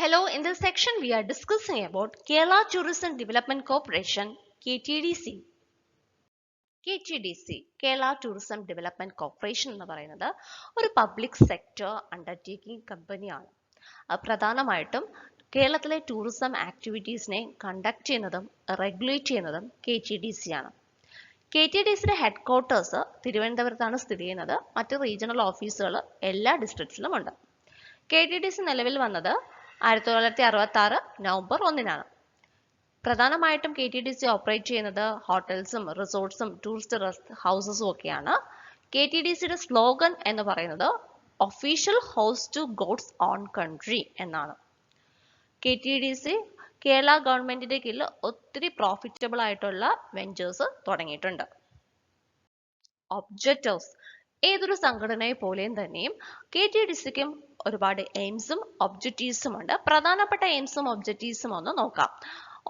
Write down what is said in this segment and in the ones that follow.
Hello, in this section we are discussing about Kerala Tourism Development Corporation KTDC. KTDC Kerala Tourism Development Corporation എന്ന് പറയുന്നത് ഒരു public sector undertaking കമ്പനിയാണ്. പ്രധാനമായിട്ടും കേരളത്തിലെ tourism ആക്ടിവിറ്റീസിനെ conduct ചെയ്യുന്നതും regulate ചെയ്യുന്നതും KTDC ആണ്. KTDCയുടെ ഹെഡ് ക്വാർട്ടേഴ്സ് തിരുവനന്തപുരത്താണ് സ്ഥിതി ചെയ്യുന്നത്. മറ്റ് റീജിയണൽ ഓഫീസുകൾ എല്ലാ ഡിസ്ട്രിക്ട്സിലും ഉണ്ട്. KTDC നിലവിൽ വന്നത് 1966 നവംബർ 1-നാണ്. പ്രധാനമായിട്ടും KTDC ഓപ്പറേറ്റ് ചെയ്യുന്നത് ഹോട്ടൽസും റിസോർട്ട്സും ടൂറിസ്റ്റ് ഹൗസസും ഒക്കെയാണ്. KTDCയുടെ സ്ലോഗൻ എന്ന് പറയുന്നത് official house to God's own country എന്നാണ്. KTDC കേരള ഗവൺമെന്റിന്റെ കീഴിൽ ഒത്തിരി പ്രോഫിറ്റബിൾ ആയിട്ടുള്ള വെഞ്ചേഴ്സ് തുടങ്ങിയിട്ടുണ്ട്. ഒബ്ജക്റ്റീവ്സ് ഏതൊരു സംഘടനയെ പോലെയും തന്നെയും KTDCക്കും ഒരുപാട് എയിംസും ഒബ്ജക്റ്റീവ്സും ഉണ്ട്. പ്രധാനപ്പെട്ട എയിംസും ഒബ്ജക്റ്റീവ്സും ഒന്ന് നോക്കാം.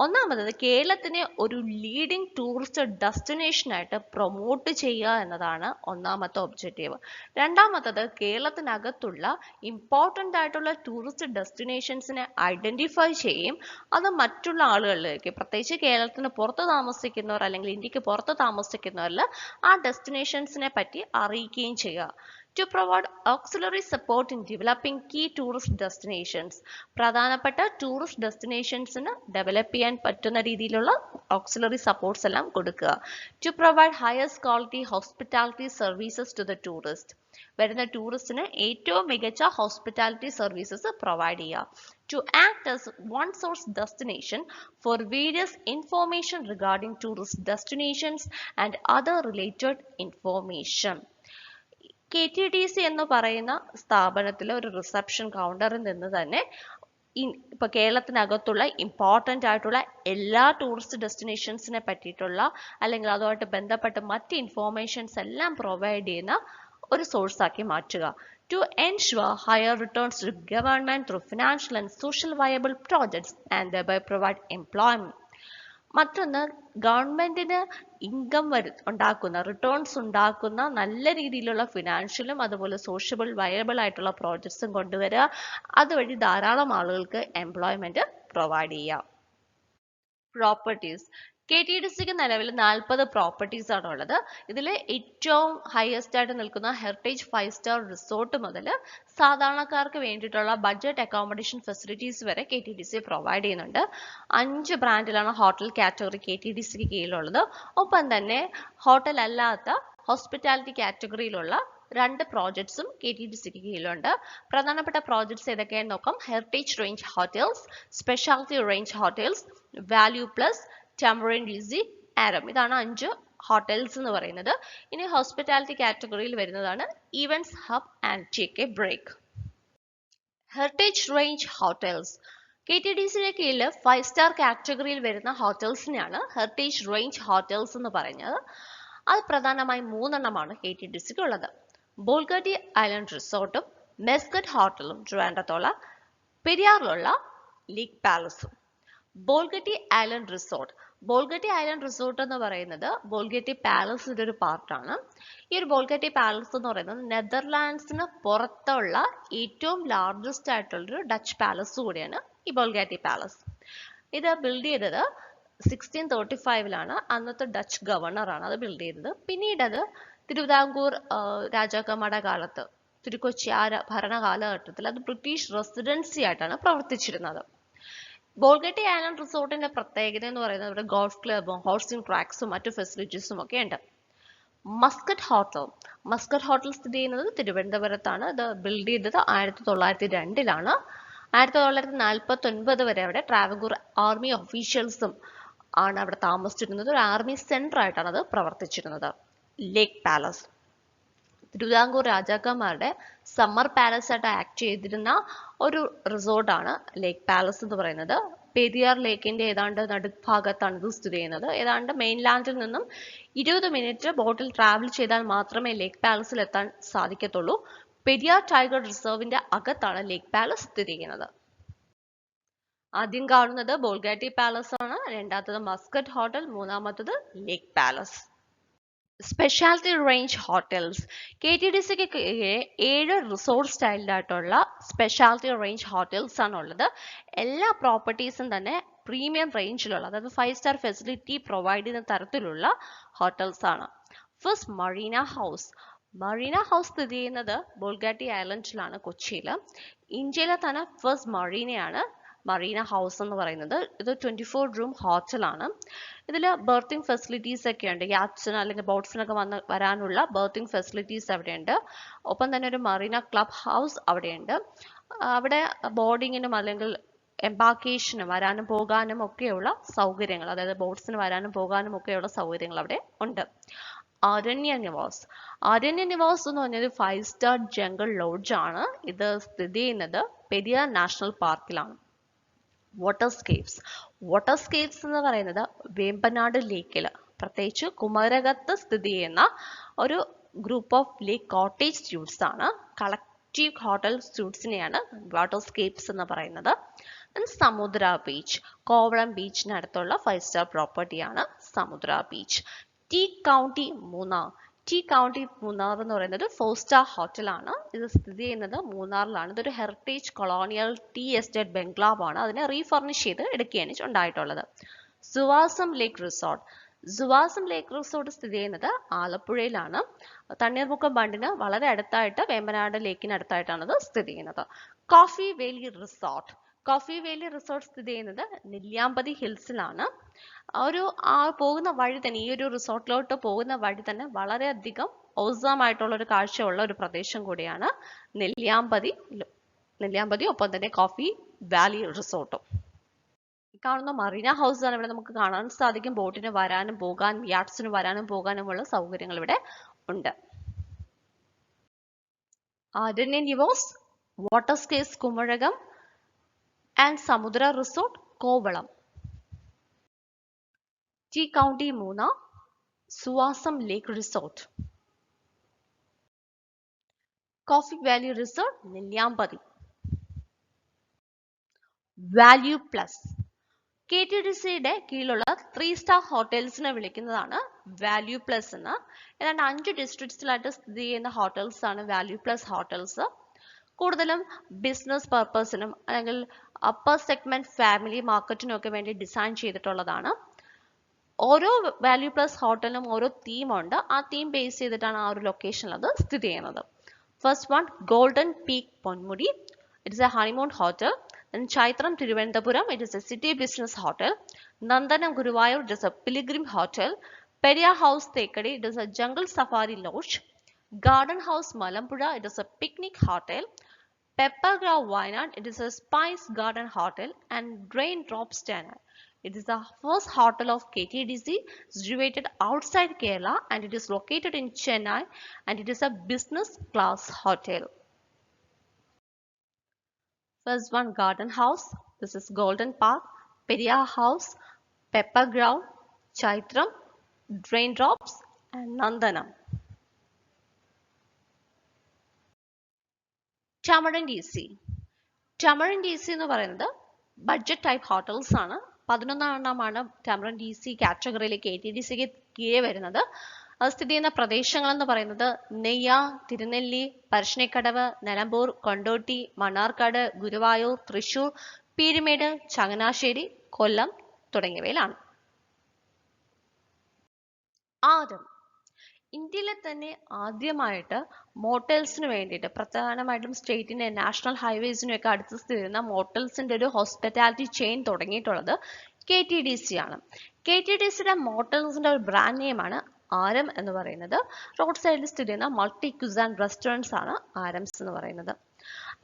ഒന്നാമത് കേരളത്തിനെ ഒരു ലീഡിംഗ് ടൂറിസ്റ്റ് ഡെസ്റ്റിനേഷൻ ആയിട്ട് പ്രൊമോട്ട് ചെയ്യുക എന്നതാണ് ഒന്നാമത്തെ ഒബ്ജക്റ്റീവ്. രണ്ടാമത്തത് കേരളത്തിനകത്തുള്ള ഇമ്പോർട്ടൻ്റ് ആയിട്ടുള്ള ടൂറിസ്റ്റ് ഡെസ്റ്റിനേഷൻസിനെ ഐഡന്റിഫൈ ചെയ്യുകയും അത് മറ്റുള്ള ആളുകളിലേക്ക്, പ്രത്യേകിച്ച് കേരളത്തിന് പുറത്ത് താമസിക്കുന്നവർ അല്ലെങ്കിൽ ഇന്ത്യക്ക് പുറത്ത് താമസിക്കുന്നവരിൽ ആ ഡെസ്റ്റിനേഷൻസിനെ പറ്റി അറിയിക്കുകയും ചെയ്യുക. To provide auxiliary support in developing key tourist destinations. പ്രധാനപ്പെട്ട ടൂറിസ്റ്റ് ഡെസ്റ്റിനേഷൻസിന് ഡെവലപ്പ് ചെയ്യാൻ പറ്റുന്ന രീതിയിലുള്ള auxiliary supports എല്ലാം കൊടുക്കുക. To provide highest quality hospitality services to the tourist. വരുന്ന ടൂറിസ്റ്റിന് ഏറ്റവും മികച്ച ഹോസ്പിറ്റാലിറ്റി സർവീസസ് പ്രൊവൈഡ് ചെയ്യുക. To act as one source destination for various information regarding tourist destinations and other related information. KTDC എന്ന് പറയുന്ന സ്ഥാപനത്തിലെ ഒരു റിസപ്ഷൻ കൗണ്ടറിൽ നിന്ന് തന്നെ ഇപ്പൊ കേരളത്തിനകത്തുള്ള ഇമ്പോർട്ടൻ്റ് ആയിട്ടുള്ള എല്ലാ ടൂറിസ്റ്റ് ഡെസ്റ്റിനേഷൻസിനെ പറ്റിയിട്ടുള്ള അല്ലെങ്കിൽ അതുമായിട്ട് ബന്ധപ്പെട്ട മറ്റ് ഇൻഫോർമേഷൻസ് എല്ലാം പ്രൊവൈഡ് ചെയ്യുന്ന ഒരു സോഴ്സ് ആക്കി മാറ്റുക. To ensure higher returns to government through financial and social viable projects and thereby provide employment. മറ്റൊന്ന്, ഗവൺമെന്റിന് ഇൻകം ഉണ്ടാക്കുന്ന, റിട്ടേൺസ് ഉണ്ടാക്കുന്ന നല്ല രീതിയിലുള്ള ഫിനാൻഷ്യലും അതുപോലെ സോഷ്യബിൾ വയബിൾ ആയിട്ടുള്ള പ്രോജക്ട്സും കൊണ്ടുവരിക. അതുവഴി ധാരാളം ആളുകൾക്ക് എംപ്ലോയ്മെന്റ് പ്രൊവൈഡ് ചെയ്യുക. പ്രോപ്പർട്ടീസ്. KTDCക്ക് നിലവിൽ 40 പ്രോപ്പർട്ടീസ് ആണ് ഉള്ളത്. ഇതിൽ ഏറ്റവും ഹയസ്റ്റ് ആയിട്ട് നിൽക്കുന്ന ഹെറിറ്റേജ് 5 സ്റ്റാർ റിസോർട്ട് മുതൽ സാധാരണക്കാർക്ക് വേണ്ടിയിട്ടുള്ള ബഡ്ജറ്റ് അക്കോമഡേഷൻ ഫെസിലിറ്റീസ് വരെ KTDC പ്രൊവൈഡ് ചെയ്യുന്നുണ്ട്. 5 ബ്രാൻഡിലാണ് ഹോട്ടൽ കാറ്റഗറി KTDCക്ക് കീഴിലുള്ളത്. ഒപ്പം തന്നെ ഹോട്ടൽ അല്ലാത്ത ഹോസ്പിറ്റാലിറ്റി കാറ്റഗറിയിലുള്ള 2 പ്രോജക്ട്സും KTDCക്ക് കീഴിലുണ്ട്. പ്രധാനപ്പെട്ട പ്രോജക്ട്സ് ഏതൊക്കെയാണെന്ന് നോക്കാം. Heritage range hotels, speciality range hotels, value plus, temporary easy, ആരം. ഇതാണ് 5 ഹോട്ടൽസ് എന്ന് പറയുന്നത്. ഇനി ഹോസ്പിറ്റാലിറ്റി കാറ്റഗറിയിൽ വരുന്നതാണ് events hub and TK break. Heritage range hotels KTDCയുടെ കീഴിൽ 5 സ്റ്റാർ കാറ്റഗറിയിൽ വരുന്ന ഹോട്ടൽസിനെയാണ് ഹെറിറ്റേജ് റേഞ്ച് ഹോട്ടൽസ് എന്ന് പറയുന്നത്. അത് പ്രധാനമായും 3 എണ്ണമാണ് KTDCക്ക് ഉള്ളത്. ബോൾഗാട്ടി ഐലൻഡ് റിസോർട്ടും മെസ്കറ്റ് ഹോട്ടലും ട്രിവാൻഡ്രത്തുള്ള, പെരിയാറിലുള്ള lake palace. Bolgatty island resort. Bolgatty island resort എന്ന് പറയുന്നത് ബോൾഗാട്ടി പാലസിന്റെ ഒരു പാർട്ടാണ്. ഈ ഒരു ബോൾഗാട്ടി പാലസ് എന്ന് പറയുന്നത് നെതർലാൻഡ്സിന് പുറത്തുള്ള ഏറ്റവും ലാർജസ്റ്റ് ആയിട്ടുള്ളൊരു ഡച്ച് പാലസ് കൂടിയാണ് ഈ ബോൾഗാട്ടി പാലസ്. ഇത് ബിൽഡ് ചെയ്തത് 1635-ലാണ്. അന്നത്തെ ഡച്ച് ഗവർണറാണ് അത് ബിൽഡ് ചെയ്തത്. പിന്നീട് അത് തിരുവിതാംകൂർ രാജാക്കന്മാരുടെ കാലത്ത്, തിരുക്കൊച്ചി ഭരണകാലഘട്ടത്തിൽ അത് ബ്രിട്ടീഷ് റെസിഡൻസി ആയിട്ടാണ് പ്രവർത്തിച്ചിരുന്നത്. ബോൾഗാട്ടി ഐലൻഡ് റിസോർട്ടിന്റെ പ്രത്യേകത എന്ന് പറയുന്നത് ഇവിടെ ഗോൾഫ് ക്ലബും ഹോഴ്സിംഗ് ട്രാക്സും മറ്റു ഫെസിലിറ്റീസും ഒക്കെ ഉണ്ട്. Muscat hotel. മസ്കറ്റ് ഹോട്ടൽ സ്ഥിതി ചെയ്യുന്നത് തിരുവനന്തപുരത്താണ്. ഇത് ബിൽഡ് ചെയ്തത് 1902-ലാണ്. 1949 വരെ അവിടെ ട്രാവൻകൂർ ആർമി ഒഫീഷ്യൽസും ആണ് അവിടെ താമസിച്ചിരുന്നത്. ഒരു ആർമി സെന്റർ ആയിട്ടാണ് അത് പ്രവർത്തിച്ചിരുന്നത്. ലേക്ക് പാലസ്. തിരുവിതാംകൂർ രാജാക്കന്മാരുടെ സമ്മർ പാലസ് ആയിട്ട് ആക്ട് ചെയ്തിരുന്ന ഒരു റിസോർട്ടാണ് ലേക്ക് പാലസ് എന്ന് പറയുന്നത്. പെരിയാർ ലേക്കിന്റെ ഏതാണ്ട് നടുഭാഗത്താണ് ഇത് സ്ഥിതി ചെയ്യുന്നത്. ഏതാണ്ട് മെയിൻലാൻഡിൽ നിന്നും 20 മിനിറ്റ് ബോട്ടിൽ ട്രാവൽ ചെയ്താൽ മാത്രമേ ലേക്ക് പാലസിൽ എത്താൻ സാധിക്കത്തുള്ളൂ. പെരിയാർ ടൈഗർ റിസർവിന്റെ അകത്താണ് ലേക്ക് പാലസ് സ്ഥിതി ചെയ്യുന്നത്. ആദ്യം കാണുന്നത് ബോൾഗാട്ടി പാലസ് ആണ്, രണ്ടാമത്തത് മസ്കറ്റ് ഹോട്ടൽ, മൂന്നാമത്തത് lake palace. Speciality range hotels. KTDCക്ക് കീഴെ 7 റിസോർട്ട് സ്റ്റൈലിലായിട്ടുള്ള സ്പെഷ്യാലിറ്റി റേഞ്ച് ഹോട്ടൽസ് ആണ് ഉള്ളത്. എല്ലാ പ്രോപ്പർട്ടീസും തന്നെ പ്രീമിയം റേഞ്ചിലുള്ള, അതായത് 5 സ്റ്റാർ ഫെസിലിറ്റി പ്രൊവൈഡ് ചെയ്യുന്ന തരത്തിലുള്ള ഹോട്ടൽസ് ആണ്. First Marina house. Marina house സ്ഥിതി ചെയ്യുന്നത് ബോൾഗാട്ടി ഐലൻഡിലാണ്, കൊച്ചിയിൽ. ഇന്ത്യയിലെ തന്നെ ഫസ്റ്റ് മറീനയാണ് മറീന ഹൗസ് എന്ന് പറയുന്നത്. ഇത് 24 റൂം ഹോട്ടലാണ്. ഇതിൽ ബർത്തിങ് ഫെസിലിറ്റീസ് ഒക്കെ ഉണ്ട്. യാറ്റ്സിന് അല്ലെങ്കിൽ ബോട്ട്സിനൊക്കെ വരാനുള്ള ബർത്തിങ് ഫെസിലിറ്റീസ് അവിടെയുണ്ട്. ഒപ്പം തന്നെ ഒരു മറീന ക്ലബ് ഹൗസ് അവിടെയുണ്ട്. അവിടെ ബോർഡിങ്ങിനും അല്ലെങ്കിൽ എംബാർക്കേഷനും വരാനും പോകാനും ഒക്കെയുള്ള സൗകര്യങ്ങൾ, അതായത് ബോട്ട്സിന് വരാനും പോകാനും ഒക്കെയുള്ള സൗകര്യങ്ങൾ അവിടെ ഉണ്ട്. ആരണ്യ നിവാസ്. ആരണ്യ നിവാസ് എന്ന് പറഞ്ഞത് 5 സ്റ്റാർ ജംഗിൾ ലോഡ്ജ് ആണ്. ഇത് സ്ഥിതി ചെയ്യുന്നത് പെരിയാർ നാഷണൽ പാർക്കിലാണ്. വാട്ടർസ്കേപ്സ്. വാട്ടർസ്കേപ്സ് എന്ന് പറയുന്നത് വേമ്പനാട് ലേക്കിൽ, പ്രത്യേകിച്ച് കുമരകത്ത് സ്ഥിതി ചെയ്യുന്ന ഒരു group of lake cottage suites ആണ്. കളക്റ്റീവ് ഹോട്ടൽ സ്യൂട്ട്സിനെയാണ് വാട്ടർസ്കേപ്സ് എന്ന് പറയുന്നത്. സമുദ്ര ബീച്ച്. കോവളം ബീച്ചിനടുത്തുള്ള 5 സ്റ്റാർ പ്രോപ്പർട്ടിയാണ് Samudra beach. Tea county Munnar. Tea county Munnar എന്ന് പറയുന്നത് 4 സ്റ്റാർ ഹോട്ടലാണ്. ഇത് സ്ഥിതി ചെയ്യുന്നത് മൂന്നാറിലാണ്. ഇതൊരു ഹെറിറ്റേജ് കൊളോണിയൽ ടീ എസ്റ്റേറ്റ് ബംഗ്ലാവ് ആണ്. അതിനെ റീഫർണിഷ് ചെയ്ത് എടുക്കുകയാണ് ഉണ്ടായിട്ടുള്ളത്. സുവാസം ലേക്ക് റിസോർട്ട്. സുവാസം ലേക്ക് റിസോർട്ട് സ്ഥിതി ചെയ്യുന്നത് ആലപ്പുഴയിലാണ്. തണ്ണീർമുക്കം ബണ്ടിന് വളരെ അടുത്തായിട്ട്, വേമ്പനാട് ലേക്കിന് അടുത്തായിട്ടാണ് ഇത് സ്ഥിതി ചെയ്യുന്നത്. കോഫി വേലി റിസോർട്ട്. കോഫി വേലി റിസോർട്ട് സ്ഥിതി ചെയ്യുന്നത് നെല്ലിയാമ്പതി ഹിൽസിലാണ്. പോകുന്ന വഴി തന്നെ, ഈ ഒരു റിസോർട്ടിലോട്ട് പോകുന്ന വഴി തന്നെ വളരെയധികം ഔസം ആയിട്ടുള്ള ഒരു കാഴ്ചയുള്ള ഒരു പ്രദേശം കൂടിയാണ് നെല്ലിയാമ്പതി. ഒപ്പം തന്നെ കോഫി വാലി റിസോർട്ടും. കാണുന്ന മറീന ഹൗസ് ആണ്. ഇവിടെ നമുക്ക് കാണാൻ സാധിക്കും ബോട്ടിന് വരാനും പോകാനും യാട്ട്സിന് വരാനും പോകാനുമുള്ള സൗകര്യങ്ങൾ ഇവിടെ ഉണ്ട്. Aranya Nivas, waterscapes Kumarakom and Samudra resort Kovalam. Tea county Munnar, Suvasam lake resort, coffee valley resort Nelliyampathy. Value plus. KTDCയുടെ കീഴിലുള്ള 3 സ്റ്റാർ ഹോട്ടൽസിനെ വിളിക്കുന്നതാണ് വാല്യൂ പ്ലസ് എന്ന്. ഏതാണ്ട് 5 ഡിസ്ട്രിക്ട്സിലായിട്ട് സ്ഥിതി ചെയ്യുന്ന ഹോട്ടൽസ് ആണ് വാല്യൂ പ്ലസ് ഹോട്ടൽസ്. കൂടുതലും ബിസിനസ് പർപ്പസിനും അല്ലെങ്കിൽ അപ്പർ സെഗ്മെന്റ് ഫാമിലി മാർക്കറ്റിനും ഒക്കെ വേണ്ടി ഡിസൈൻ ചെയ്തിട്ടുള്ളതാണ്. ഓരോ വാല്യൂ പ്ലസ് ഹോട്ടലിനും ഓരോ തീം ഉണ്ട്. ആ തീം ബേസ് ചെയ്തിട്ടാണ് ആ ഒരു ലൊക്കേഷനിൽ അത് സ്ഥിതി ചെയ്യുന്നത്. First one golden peak Ponmudi. It is A honeymoon hotel. Then Chaitram Thiruvananthapuram, it is a city business hotel. Nandanam Guruvayur, it is a pilgrim hotel. Periyar House Thekadi, it is a jungle safari lodge. Garden House Malampura, it is a picnic hotel. Pepper Grove Wayanad, it is a spice garden hotel. And Raindrops Chennai, it is the first hotel of KTDC, situated outside Kerala, and it is located in Chennai, and it is a business class hotel. First one, Garden House. This is Golden Park. Periyar House, Pepper Grove, Chaitram, Raindrops, and Nandanam. Tamarin DC. Tamarin DC എന്ന് പറയുന്നത് budget type hotels ആണ്. 11 Tamarin DC കാറ്റഗറിയിലെ KTDCക്ക് കീഴെ വരുന്നത്. അത് സ്ഥിതി ചെയ്യുന്ന പ്രദേശങ്ങൾ എന്ന് പറയുന്നത് നെയ്യാർ, തിരുനെല്ലി, പരശ്ശിനിക്കടവ്, നിലമ്പൂർ, കൊണ്ടോട്ടി, മണ്ണാർക്കാട്, ഗുരുവായൂർ, തൃശൂർ, പീരുമേട്, ചങ്ങനാശ്ശേരി, കൊല്ലം തുടങ്ങിയവയിലാണ്. ആരം. ഇന്ത്യയിലെ തന്നെ ആദ്യമായിട്ട് മോട്ടൽസിന് വേണ്ടിയിട്ട്, പ്രധാനമായിട്ടും സ്റ്റേറ്റിന്റെ നാഷണൽ ഹൈവേസിനും ഒക്കെ അടുത്ത് സ്ഥിതി ചെയ്യുന്ന മോട്ടൽസിന്റെ ഒരു ഹോസ്പിറ്റാലിറ്റി ചെയിൻ തുടങ്ങിയിട്ടുള്ളത് KTDC ആണ്. KTDCയുടെ മോട്ടൽസിന്റെ ഒരു ബ്രാൻഡ് നെയിമാണ് ആരം എന്ന് പറയുന്നത്. റോഡ് സൈഡിൽ സ്ഥിതി ചെയ്യുന്ന മൾട്ടി ക്യുസാൻ റെസ്റ്റോറൻറ്റ്സ് ആണ് ആരംസ് എന്ന് പറയുന്നത്.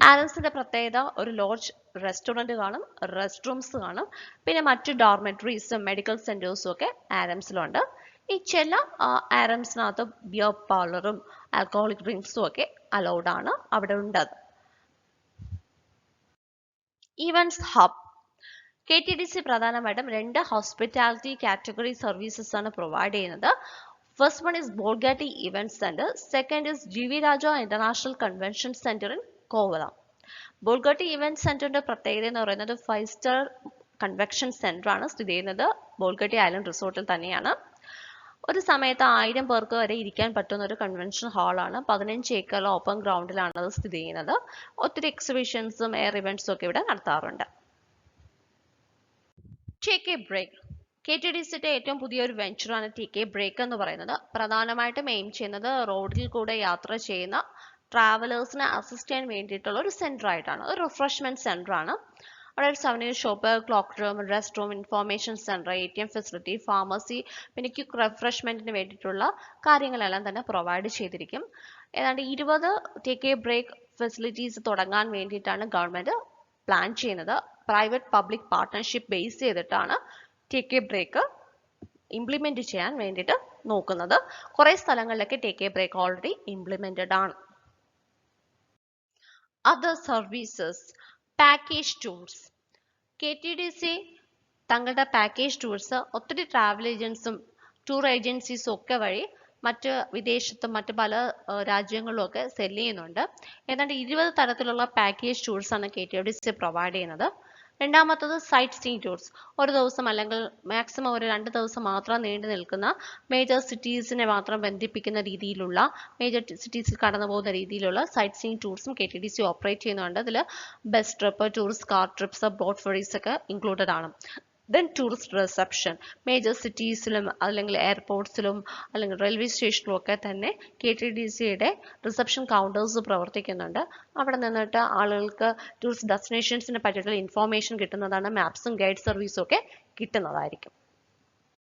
ആരംസിന്റെ പ്രത്യേകത ഒരു ലോഡ്ജ്, റെസ്റ്റോറൻറ്റ് കാണും, റെസ്റ്റ് റൂംസ് കാണും, പിന്നെ മറ്റു ഡോർമെറ്ററീസും മെഡിക്കൽ സെന്റേഴ്സും ഒക്കെ ആരംസിലുണ്ട്. ഈ ചില ആരംസിനകത്ത് ബിയർ പാർലറും ആൽക്കഹോളിക് ഡ്രിങ്ക്സും ഒക്കെ അലൗഡ് ആണ്, അവിടെ ഉണ്ട്. Events hub. KTDC പ്രധാനമായിട്ടും 2 ഹോസ്പിറ്റാലിറ്റി കാറ്റഗറി സർവീസസ് ആണ് പ്രൊവൈഡ് ചെയ്യുന്നത്. First one is Bolgatty event centre. Second is GV Raja international convention centre in Kovalam. Bolgatty event സെന്ററിന്റെ പ്രത്യേകത എന്ന് പറയുന്നത് 5 സ്റ്റാർ കൺവെൻഷൻ സെന്റർ ആണ് സ്ഥിതി ചെയ്യുന്നത് ബോൾഗാട്ടി ഐലൻഡ് റിസോർട്ടിൽ തന്നെയാണ്. ഒരു സമയത്ത് 1000 പേർക്ക് വരെ ഇരിക്കാൻ പറ്റുന്ന ഒരു കൺവെൻഷൻ ഹാളാണ്. 15 ഏക്കർ ഓപ്പൺ ഗ്രൗണ്ടിലാണ് അത് സ്ഥിതി ചെയ്യുന്നത്. ഒത്തിരി എക്സിബിഷൻസും എയർ ഇവന്റ്സും ഒക്കെ ഇവിടെ നടത്താറുണ്ട്. Take a break. KTDCയുടെ ഏറ്റവും പുതിയൊരു വെഞ്ചറാണ് ടേക്ക് എ ബ്രേക്ക് എന്ന് പറയുന്നത്. പ്രധാനമായിട്ടും എയിം ചെയ്യുന്നത് റോഡിൽ കൂടെ യാത്ര ചെയ്യുന്ന ട്രാവലേഴ്സിനെ അസിസ്റ്റ് ചെയ്യാൻ വേണ്ടിയിട്ടുള്ള ഒരു സെന്റർ ആയിട്ടാണ്. ഒരു റിഫ്രഷ്മെന്റ് സെന്റർ ആണ്. അവിടെ ഒരു souvenir shop, cloak room, rest room, information centre, ATM facility, pharmacy, പിന്നെ ക്വിക്ക് റിഫ്രഷ്മെന്റിന് വേണ്ടിയിട്ടുള്ള കാര്യങ്ങളെല്ലാം തന്നെ പ്രൊവൈഡ് ചെയ്തിരിക്കും. ഏതാണ്ട് 20 ടേക്ക് എ ബ്രേക്ക് ഫെസിലിറ്റീസ് തുടങ്ങാൻ വേണ്ടിയിട്ടാണ് ഗവൺമെന്റ് പ്ലാൻ ചെയ്യുന്നത്. പ്രൈവറ്റ് പബ്ലിക് പാർട്ട്ണർഷിപ്പ് ബേസ് ചെയ്തിട്ടാണ് ടേക്ക് എ ബ്രേക്ക് ഇംപ്ലിമെന്റ് ചെയ്യാൻ വേണ്ടിയിട്ട് നോക്കുന്നത്. കുറെ സ്ഥലങ്ങളിലൊക്കെ take a break already implemented ആണ്. Other services, package tours. KTDC തങ്ങളുടെ പാക്കേജ് ടൂർസ് ഒത്തിരി ട്രാവൽ ഏജൻസും ടൂർ ഏജൻസീസും ഒക്കെ വഴി മറ്റ് വിദേശത്തും മറ്റ് പല രാജ്യങ്ങളിലും ഒക്കെ സെല് ചെയ്യുന്നുണ്ട്. ഏതാണ്ട് 20 തരത്തിലുള്ള പാക്കേജ് ടൂർസ് ആണ് KTDC പ്രൊവൈഡ് ചെയ്യുന്നത്. രണ്ടാമത്തത് സൈറ്റ് സീയിങ് ടൂർസ്. ഒരു ദിവസം അല്ലെങ്കിൽ മാക്സിമം ഒരു 2 ദിവസം മാത്രം നീണ്ടു നിൽക്കുന്ന മേജർ സിറ്റീസിനെ മാത്രം ബന്ധിപ്പിക്കുന്ന രീതിയിലുള്ള, മേജർ സിറ്റീസിൽ കടന്നു പോകുന്ന രീതിയിലുള്ള സൈറ്റ് സീയിങ് ടൂർസും KTDC ഓപ്പറേറ്റ് ചെയ്യുന്നുണ്ട്. ഇതിൽ bus trip, tourist car TRIPS, boat ferries ഒക്കെ ഇൻക്ലൂഡഡ് ആണ്. Then tourist reception. മേജർ സിറ്റീസിലും അല്ലെങ്കിൽ എയർപോർട്ട്സിലും അല്ലെങ്കിൽ റെയിൽവേ സ്റ്റേഷനിലും ഒക്കെ തന്നെ KTDCയുടെ റിസപ്ഷൻ കൗണ്ടേഴ്സ് പ്രവർത്തിക്കുന്നുണ്ട്. അവിടെ നിന്നിട്ട് ആളുകൾക്ക് ടൂറിസ്റ്റ് ഡെസ്റ്റിനേഷൻസിനെ പറ്റിയിട്ടുള്ള ഇൻഫോർമേഷൻ കിട്ടുന്നതാണ്. മാപ്സും ഗൈഡ് സർവീസും ഒക്കെ കിട്ടുന്നതായിരിക്കും.